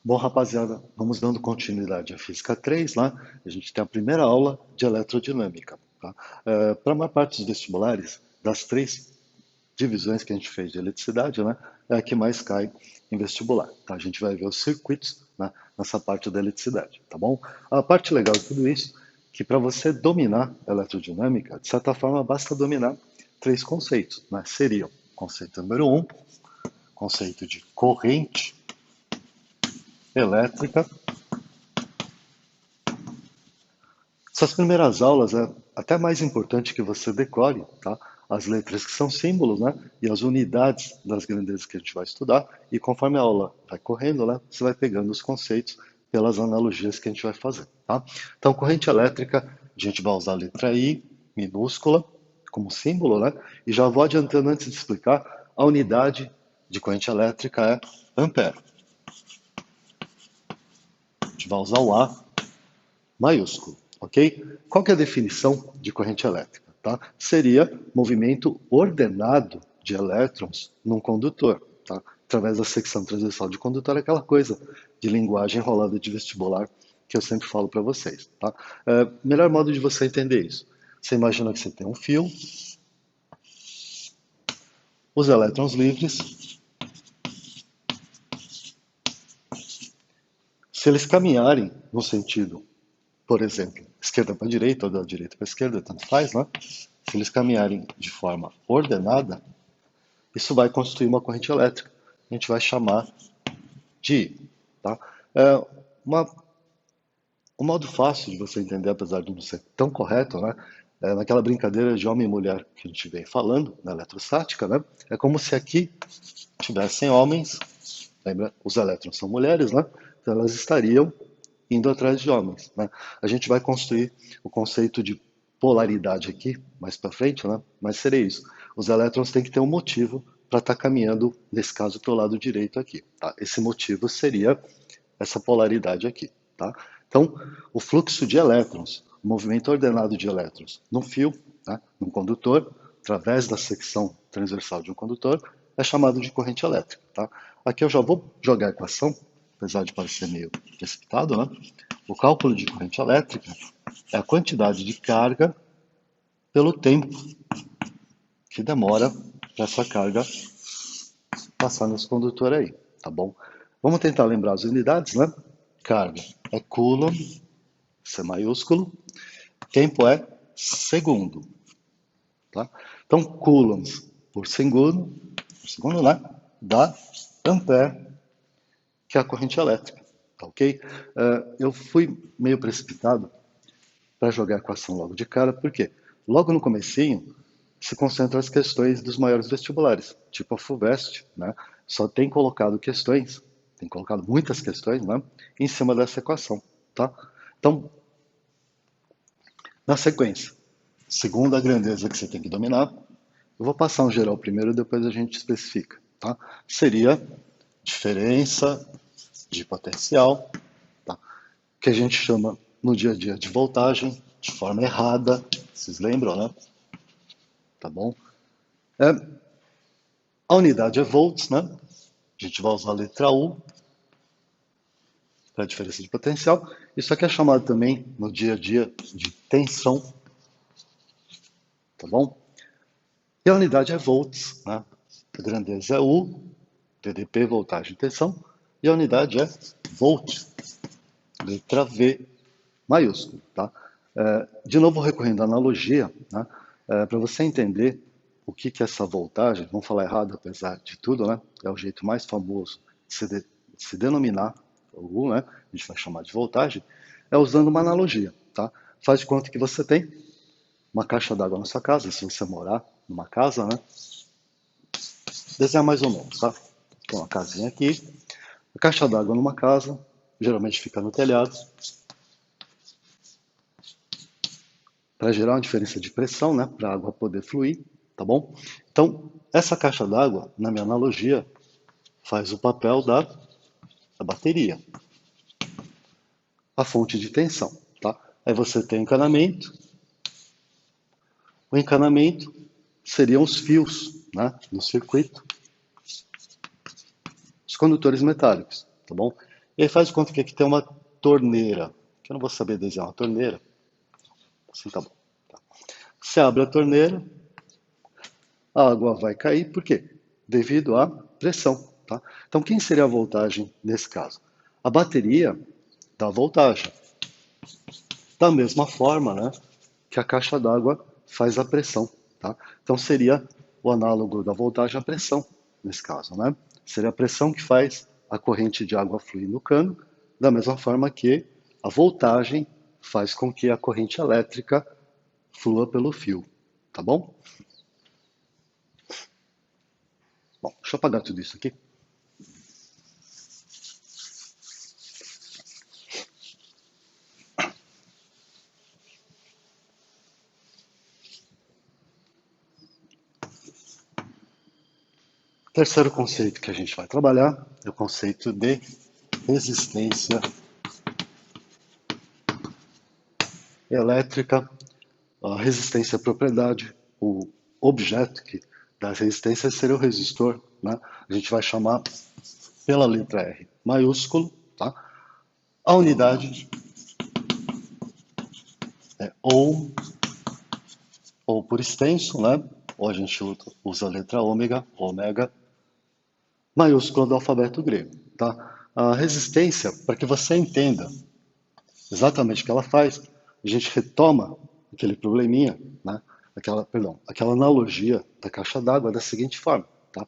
Bom, rapaziada, vamos dando continuidade à Física 3, né? A gente tem a primeira aula de eletrodinâmica, tá? Para a maior parte dos vestibulares, das três divisões que a gente fez de eletricidade, né, é a que mais cai em vestibular, tá? A gente vai ver os circuitos, né, nessa parte da eletricidade, tá bom? A parte legal de tudo isso, que para você dominar a eletrodinâmica, de certa forma, basta dominar três conceitos, né? Seriam conceito número um, conceito de corrente elétrica. Essas primeiras aulas é até mais importante que você decore, tá? As letras que são símbolos, né? E as unidades das grandezas que a gente vai estudar. E conforme a aula vai correndo, né? Você vai pegando os conceitos pelas analogias que a gente vai fazer, tá? Então, corrente elétrica, a gente vai usar a letra I minúscula como símbolo, né? E já vou adiantando antes de explicar, a unidade de corrente elétrica é ampere. A gente vai usar o A maiúsculo, ok? Qual que é a definição de corrente elétrica? Tá? Seria movimento ordenado de elétrons num condutor, tá? Através da secção transversal de condutor, aquela coisa de linguagem enrolada de vestibular que eu sempre falo para vocês. Tá? Melhor modo de você entender isso. Você imagina que você tem um fio, os elétrons livres, se eles caminharem no sentido, por exemplo, esquerda para direita ou da direita para esquerda, tanto faz, né? Se eles caminharem de forma ordenada, isso vai construir uma corrente elétrica. A gente vai chamar de I. Tá? É um modo fácil de você entender, apesar de não ser tão correto, né? É naquela brincadeira de homem e mulher que a gente vem falando, na eletrostática, né? É como se aqui tivessem homens, lembra? Os elétrons são mulheres, né? Então elas estariam indo atrás de homens, né? A gente vai construir o conceito de polaridade aqui, mais para frente, né? Mas seria isso. Os elétrons têm que ter um motivo para estar caminhando, nesse caso, para o lado direito aqui, tá? Esse motivo seria essa polaridade aqui, tá? Então, o fluxo de elétrons, o movimento ordenado de elétrons num fio, né, num condutor, através da secção transversal de um condutor, é chamado de corrente elétrica, tá? Aqui eu já vou jogar a equação, apesar de parecer meio precipitado, né? O cálculo de corrente elétrica é a quantidade de carga pelo tempo que demora para essa carga passar nesse condutor aí, tá bom? Vamos tentar lembrar as unidades, né? Carga é coulomb, C maiúsculo. Tempo é segundo, tá? Então, coulombs por segundo, né? Dá ampere, que é a corrente elétrica, tá ok? Eu fui meio precipitado para jogar a equação logo de cara, porque logo no comecinho se concentram as questões dos maiores vestibulares, tipo a FUVEST, né? Só tem colocado questões, tem colocado muitas questões, né? Em cima dessa equação, tá? Então, na sequência, segunda grandeza que você tem que dominar, eu vou passar um geral primeiro, depois a gente especifica, tá? Seria diferença de potencial, tá? Que a gente chama no dia a dia de voltagem, de forma errada, vocês lembram, né? Tá bom? A unidade é volts, né? A gente vai usar a letra U para a diferença de potencial. Isso aqui é chamado também no dia a dia de tensão, tá bom? E a unidade é volts, né? A grandeza é U, TDP, voltagem e tensão. E a unidade é volt, letra V maiúsculo, tá? De novo, recorrendo à analogia, né? Para você entender o que é essa voltagem, vamos falar errado apesar de tudo, né? É o jeito mais famoso de se denominar, o U, né? A gente vai chamar de voltagem, é usando uma analogia, tá? Faz de conta que você tem uma caixa d'água na sua casa, se você morar numa casa, né? Desenhar mais ou menos, tá? Tem uma casinha aqui, a caixa d'água numa casa, geralmente fica no telhado, para gerar uma diferença de pressão, né, para a água poder fluir, tá bom? Então, essa caixa d'água, na minha analogia, faz o papel da bateria, a fonte de tensão, tá? Aí você tem o encanamento seriam os fios, né, no circuito, os condutores metálicos, tá bom? E aí faz de conta que aqui tem uma torneira, que eu não vou saber desenhar uma torneira. Assim tá bom. Tá. Você abre a torneira, a água vai cair, por quê? Devido à pressão, tá? Então, quem seria a voltagem nesse caso? A bateria dá voltagem. Da mesma forma, né, que a caixa d'água faz a pressão, tá? Então, seria o análogo da voltagem à pressão, nesse caso, né? Seria a pressão que faz a corrente de água fluir no cano, da mesma forma que a voltagem faz com que a corrente elétrica flua pelo fio, tá bom? Bom, deixa eu apagar tudo isso aqui. Terceiro conceito que a gente vai trabalhar é o conceito de resistência elétrica. A resistência é a propriedade, o objeto que dá resistência seria o resistor, né? A gente vai chamar pela letra R maiúsculo, tá? A unidade é ohm, ou por extenso, né? Ou a gente usa a letra ômega, maiúscula do alfabeto grego, tá? A resistência, para que você entenda exatamente o que ela faz, a gente retoma aquele probleminha, né? Aquela analogia da caixa d'água da seguinte forma, tá?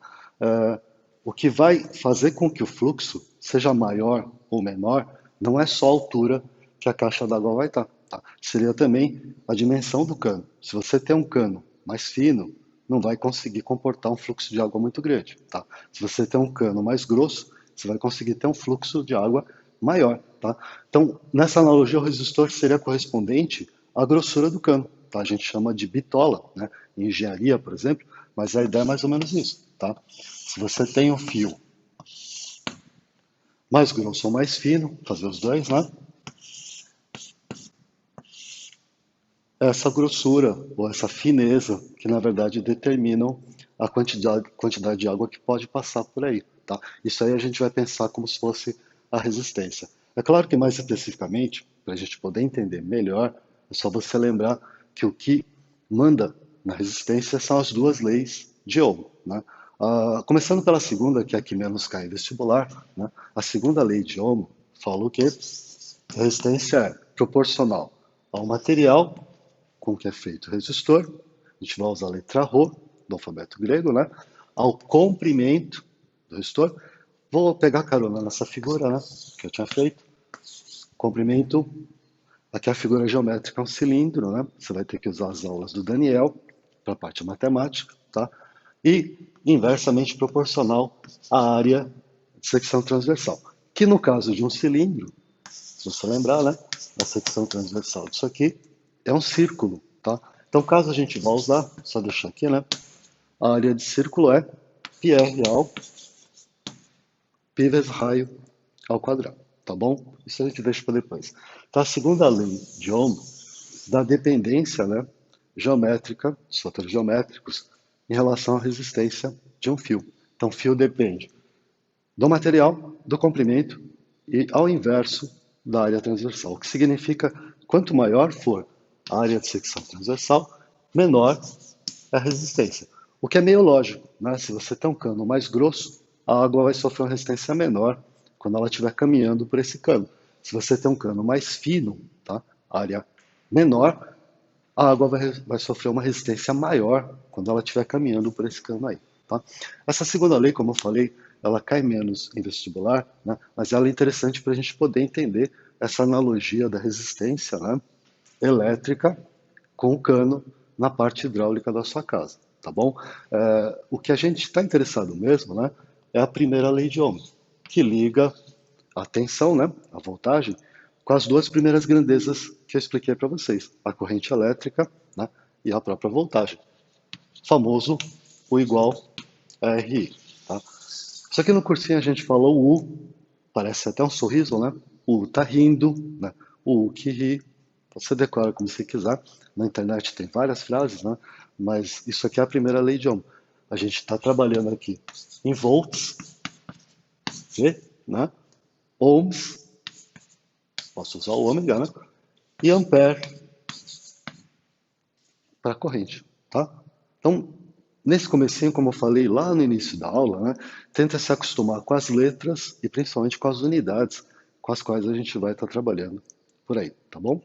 O que vai fazer com que o fluxo seja maior ou menor não é só a altura que a caixa d'água vai estar, tá? Seria também a dimensão do cano. Se você tem um cano mais fino, não vai conseguir comportar um fluxo de água muito grande, tá? Se você tem um cano mais grosso, você vai conseguir ter um fluxo de água maior, tá? Então, nessa analogia, o resistor seria correspondente à grossura do cano, tá? A gente chama de bitola, né? Em engenharia, por exemplo, mas a ideia é mais ou menos isso, tá? Se você tem um fio mais grosso ou mais fino, fazer os dois, né? Essa grossura ou essa fineza que na verdade determinam a quantidade de água que pode passar por aí, tá? Isso aí a gente vai pensar como se fosse a resistência. É claro que mais especificamente, para a gente poder entender melhor, é só você lembrar que o que manda na resistência são as duas leis de Ohm, né? Começando pela segunda, que é a que menos cai em vestibular, né? A segunda lei de Ohm fala o quê? A resistência é proporcional ao material com que é feito o resistor, a gente vai usar a letra Rho do alfabeto grego, né? Ao comprimento do resistor. Vou pegar carona nessa figura, né? Que eu tinha feito. Comprimento, aqui a figura geométrica é um cilindro, né? Você vai ter que usar as aulas do Daniel para a parte matemática, tá? E inversamente proporcional à área de secção transversal, que no caso de um cilindro, se você lembrar, né? A secção transversal disso aqui é um círculo, tá? Então, caso a gente vá usar, só deixar aqui, né? A área de círculo é πr ao pi vezes raio ao quadrado, tá bom? Isso a gente deixa para depois. Então, a segunda lei de Ohm da dependência, né, geométrica, dos fatores geométricos, em relação à resistência de um fio. Então, fio depende do material, do comprimento e, ao inverso, da área transversal. O que significa, quanto maior for a área de secção transversal, menor é a resistência. O que é meio lógico, né? Se você tem um cano mais grosso, a água vai sofrer uma resistência menor quando ela estiver caminhando por esse cano. Se você tem um cano mais fino, tá? Área menor, a água vai sofrer uma resistência maior quando ela estiver caminhando por esse cano aí, tá? Essa segunda lei, como eu falei, ela cai menos em vestibular, né? Mas ela é interessante para a gente poder entender essa analogia da resistência, né, elétrica com o cano na parte hidráulica da sua casa, tá bom? O que a gente está interessado mesmo, né, é a primeira lei de Ohm, que liga a tensão, né, a voltagem, com as duas primeiras grandezas que eu expliquei para vocês, a corrente elétrica, né, e a própria voltagem, famoso o igual a RI, tá? Só que no cursinho a gente falou o U, parece até um sorriso, né? O U tá rindo, né? O U que ri, você decora como você quiser. Na internet tem várias frases, né? Mas isso aqui é a primeira lei de Ohm. A gente está trabalhando aqui em volts, V, né? ohms, posso usar o ômega, né? E ampere para a corrente, tá? Então, nesse comecinho, como eu falei lá no início da aula, né, tenta se acostumar com as letras e principalmente com as unidades com as quais a gente vai estar trabalhando por aí, tá bom?